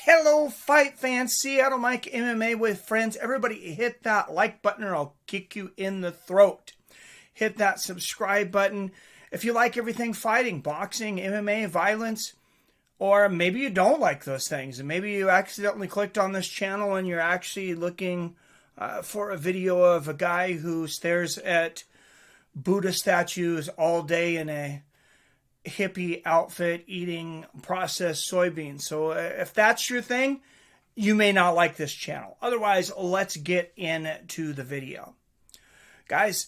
Hello, fight fans. Seattle Mike MMA with friends. Everybody hit that like button or I'll kick you in the throat. Hit that subscribe button. If you like everything fighting, boxing, MMA, violence, or maybe you don't like those things, and maybe you accidentally clicked on this channel and you're actually looking for a video of a guy who stares at Buddha statues all day in a hippie outfit eating processed soybeans. So if that's your thing, you may not like this channel. Otherwise, let's get into the video. Guys,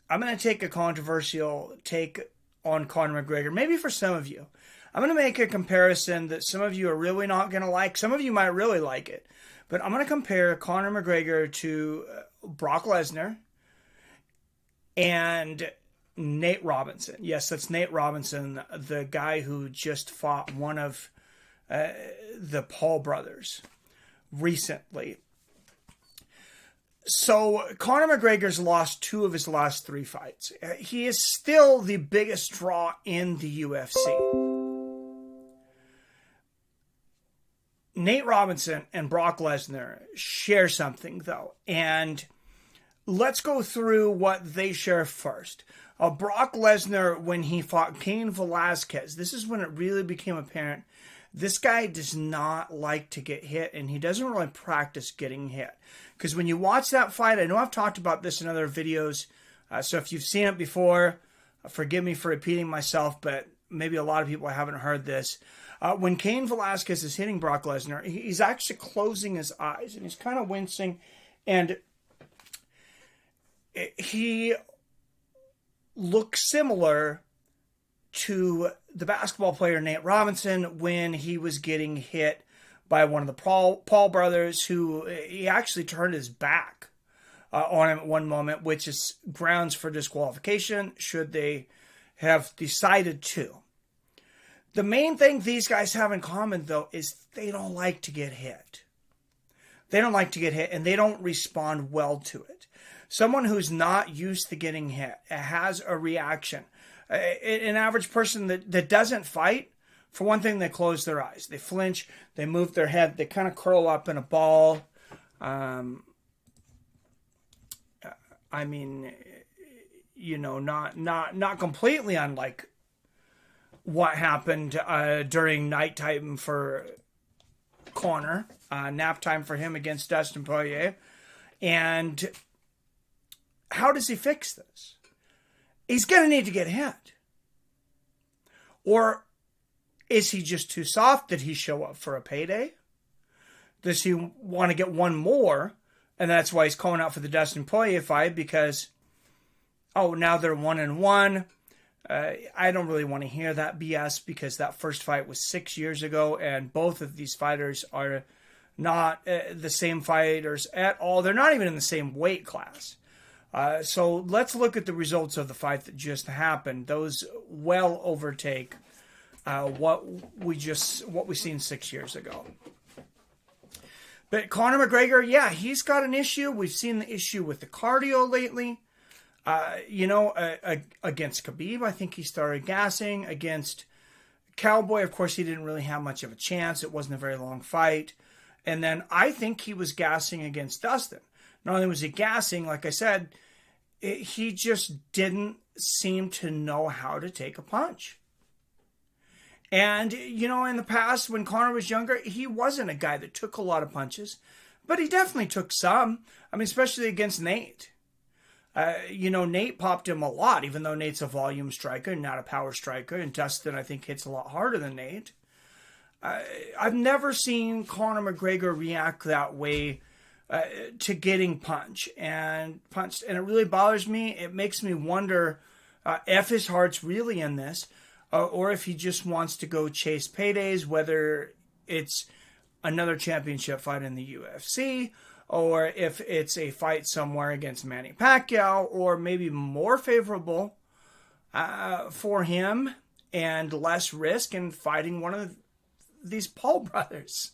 I'm going to take a controversial take on Conor McGregor. Maybe for some of you. I'm going to make a comparison that some of you are really not going to like. Some of you might really like it. But I'm going to compare Conor McGregor to Brock Lesnar and Nate Robinson. Yes, that's Nate Robinson, the guy who just fought one of the Paul brothers recently. So Conor McGregor's lost 2 of his last 3 fights. He is still the biggest draw in the UFC. Nate Robinson and Brock Lesnar share something, though. And let's go through what they share first. Brock Lesnar, when he fought Cain Velasquez, this is when it really became apparent. This guy does not like to get hit, and he doesn't really practice getting hit. Because when you watch that fight, I know I've talked about this in other videos, so if you've seen it before, forgive me for repeating myself, but maybe a lot of people haven't heard this. When Cain Velasquez is hitting Brock Lesnar, he's actually closing his eyes, and he's kind of wincing, and he looks similar to the basketball player Nate Robinson when he was getting hit by one of the Paul brothers, who he actually turned his back on him at one moment, which is grounds for disqualification should they have decided to. The main thing these guys have in common, though, is they don't like to get hit. They don't like to get hit, and they don't respond well to it. Someone who's not used to getting hit has a reaction. An average person that doesn't fight, for one thing, they close their eyes. They flinch. They move their head. They kind of curl up in a ball. I mean, you know, not completely unlike what happened during nighttime for Conor. Nap time for him against Dustin Poirier. And how does he fix this? He's going to need to get hit. Or is he just too soft? Did he show up for a payday? Does he want to get one more? And that's why he's calling out for the Dustin Poirier fight, because, oh, now they're 1-1. I don't really want to hear that BS, because that first fight was 6 years ago, and both of these fighters are not the same fighters at all. They're not even in the same weight class. So let's look at the results of the fight that just happened. Those well overtake what we seen 6 years ago. But Conor McGregor, yeah, he's got an issue. We've seen the issue with the cardio lately. Against Khabib, I think he started gassing. Against Cowboy, of course, he didn't really have much of a chance. It wasn't a very long fight. And then I think he was gassing against Dustin. Not only was he gassing, like I said, he just didn't seem to know how to take a punch. And, you know, in the past, when Conor was younger, he wasn't a guy that took a lot of punches. But he definitely took some. I mean, especially against Nate. Nate popped him a lot, even though Nate's a volume striker, not a power striker. And Dustin, I think, hits a lot harder than Nate. I've never seen Conor McGregor react that way to getting punched, and it really bothers me. It makes me wonder if his heart's really in this, or if he just wants to go chase paydays, whether it's another championship fight in the UFC, or if it's a fight somewhere against Manny Pacquiao, or maybe more favorable for him and less risk in fighting one of these Paul brothers.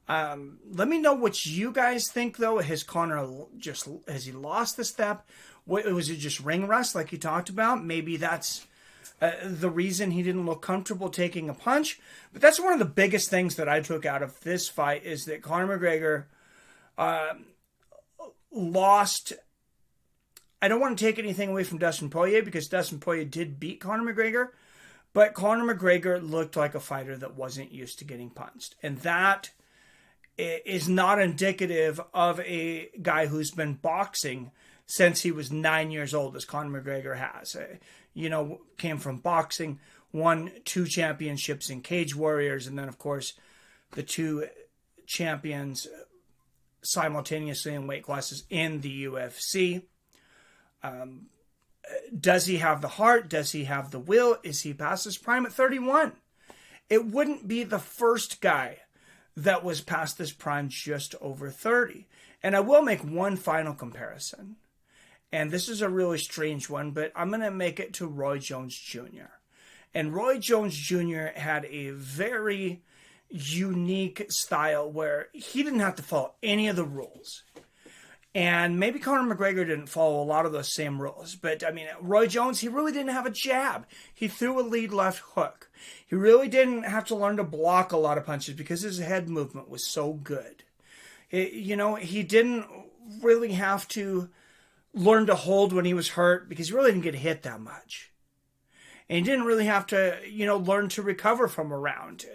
Let me know what you guys think, though. Has he lost the step? Was it just ring rust like you talked about? Maybe that's the reason he didn't look comfortable taking a punch. But that's one of the biggest things that I took out of this fight, is that Conor McGregor lost. I don't want to take anything away from Dustin Poirier, because Dustin Poirier did beat Conor McGregor, but Conor McGregor looked like a fighter that wasn't used to getting punched. And that is not indicative of a guy who's been boxing since he was 9 years old, as Conor McGregor has. Came from boxing, won 2 championships in Cage Warriors, and then, of course, the 2 champions simultaneously in weight classes in the UFC. Does he have the heart? Does he have the will? Is he past his prime at 31? It wouldn't be the first guy that was past this prime just over 30. And I will make one final comparison. And this is a really strange one, but I'm going to make it to Roy Jones Jr. And Roy Jones Jr. had a very unique style where he didn't have to follow any of the rules. And maybe Conor McGregor didn't follow a lot of those same rules. But, Roy Jones, he really didn't have a jab. He threw a lead left hook. He really didn't have to learn to block a lot of punches because his head movement was so good. He didn't really have to learn to hold when he was hurt because he really didn't get hit that much. And he didn't really have to, learn to recover from a round.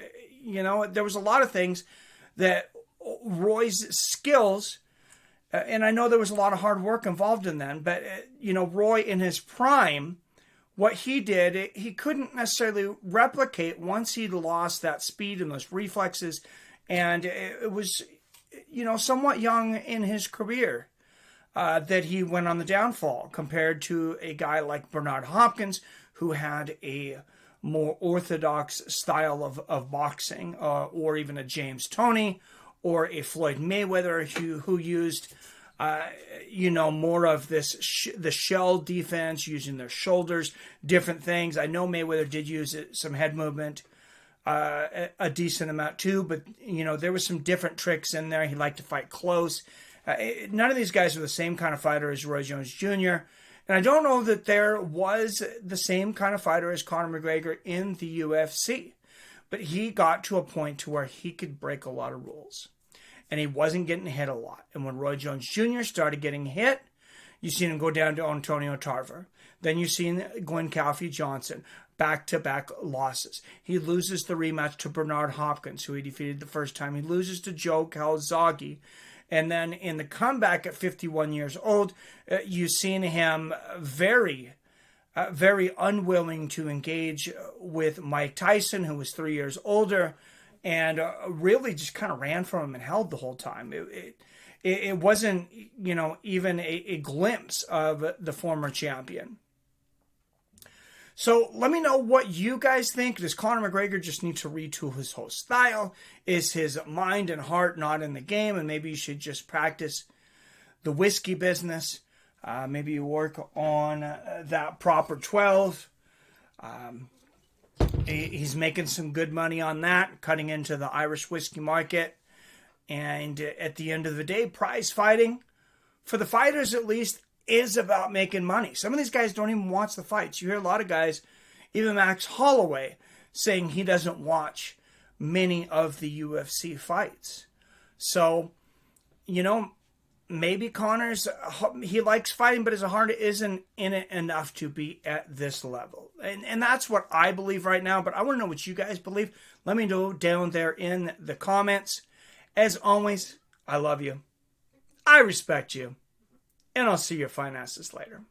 There was a lot of things that Roy's skills, and I know there was a lot of hard work involved in them, but, Roy in his prime, what he did, he couldn't necessarily replicate once he'd lost that speed and those reflexes. And it was, somewhat young in his career that he went on the downfall compared to a guy like Bernard Hopkins, who had a more orthodox style of boxing, or even a James Toney, or a Floyd Mayweather who used, more of the shell defense, using their shoulders, different things. I know Mayweather did use some head movement, a decent amount too, but, there was some different tricks in there. He liked to fight close. None of these guys are the same kind of fighter as Roy Jones Jr., and I don't know that there was the same kind of fighter as Conor McGregor in the UFC. But he got to a point to where he could break a lot of rules. And he wasn't getting hit a lot. And when Roy Jones Jr. started getting hit, you seen him go down to Antonio Tarver. Then you seen Glenn Calfee Johnson, back-to-back losses. He loses the rematch to Bernard Hopkins, who he defeated the first time. He loses to Joe Calzaghe. And then in the comeback at 51 years old, you've seen him very unwilling to engage with Mike Tyson, who was 3 years older, and really just kind of ran from him and held the whole time. It wasn't, even a glimpse of the former champion. So let me know what you guys think. Does Conor McGregor just need to retool his whole style? Is his mind and heart not in the game? And maybe you should just practice the whiskey business. Maybe you work on that proper 12. He's making some good money on that, cutting into the Irish whiskey market. And at the end of the day, prize fighting, for the fighters at least, is about making money. Some of these guys don't even watch the fights. You hear a lot of guys, even Max Holloway, saying he doesn't watch many of the UFC fights. So, maybe Conor's, he likes fighting, but his heart isn't in it enough to be at this level. And that's what I believe right now, but I want to know what you guys believe. Let me know down there in the comments. As always, I love you. I respect you. And I'll see your fine asses later.